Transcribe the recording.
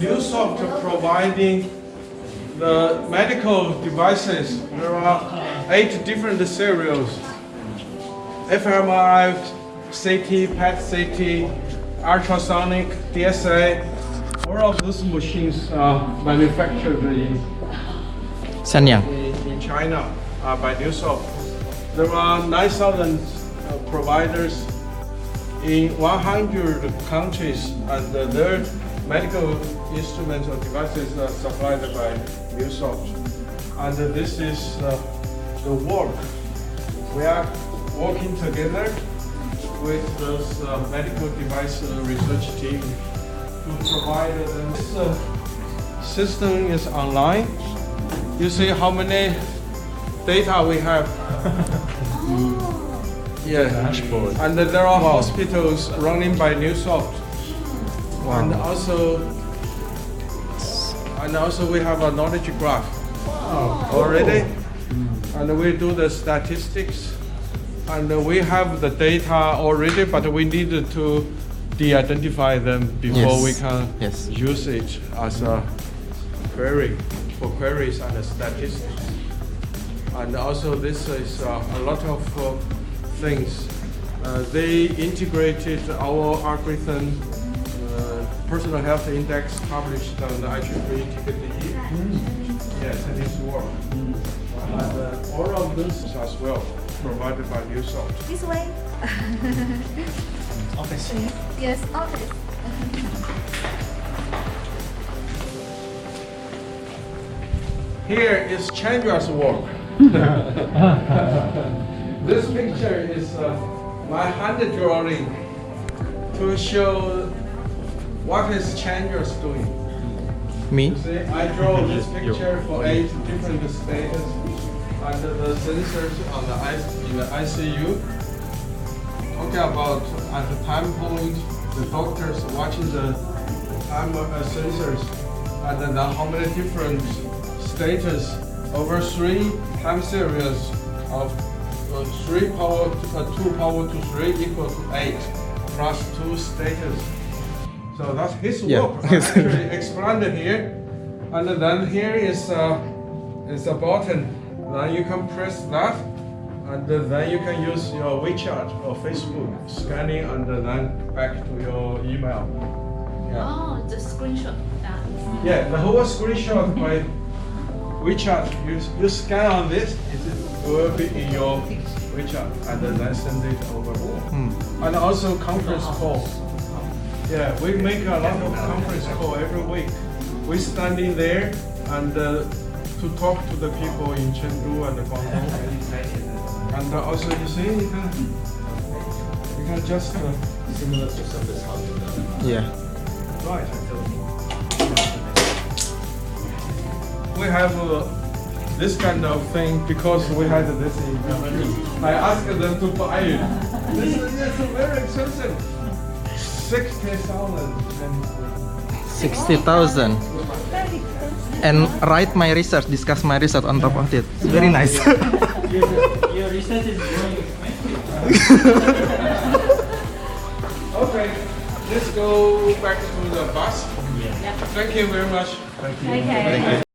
Neusoft providing the medical devices. There are 8 different serials: fMRI, CT, PET-CT, ultrasonic, DSA. All of those machines are manufactured in China by Neusoft. There are 9,000 providers in 100 countries, and their medical instruments or devices are supplied by Neusoft. And this is the work. We are working together with those medical device research team to provide them. This system is online. You see how many data we have. Yeah, dashboard. And there are hospitals running by Neusoft. Wow. And also we have a knowledge graph already. And we do the statistics. And we have the data already, but we need to de-identify them before we can use it as a query for queries and statistics. And also this is a lot of things. They integrated our algorithm, personal health index published on the IEEE TKDE. Yes, and it's work. And all of this as well provided by Neusoft. This way. Office. Yes, office. Here is Chengdu's work. This picture is my hand drawing to show what is Chengdu's doing. Me? See, I draw this picture for 8 different states under the sensors on in the ICU. Talking about at the time point, the doctors watching the time sensors, and then how many different status over 3 time series of 2 power to 3 equal to 8 plus 2 status. So that's his work. Actually explained here, and then here is a button. Then you can press that, and then you can use your WeChat or Facebook scanning, and then back to your email. Yeah. Oh, the screenshot. Yeah, the whole screenshot by WeChat. You scan on this, it will be in your WeChat, and then send it over. And also conference call. Yeah, we make a lot of conference call every week. We standing there and to talk to the people in Chengdu and Guangdong. And also you see, you can just Similar to service how you done. Yeah. right. We have this kind of thing because we had this in Germany. I asked them to buy it. This is very expensive. 60,000. 60,000. And write my research, discuss my research on top of it. It's very nice. Your research is going expensive. Okay, let's go back to the bus. Yeah. Thank you very much. Okay.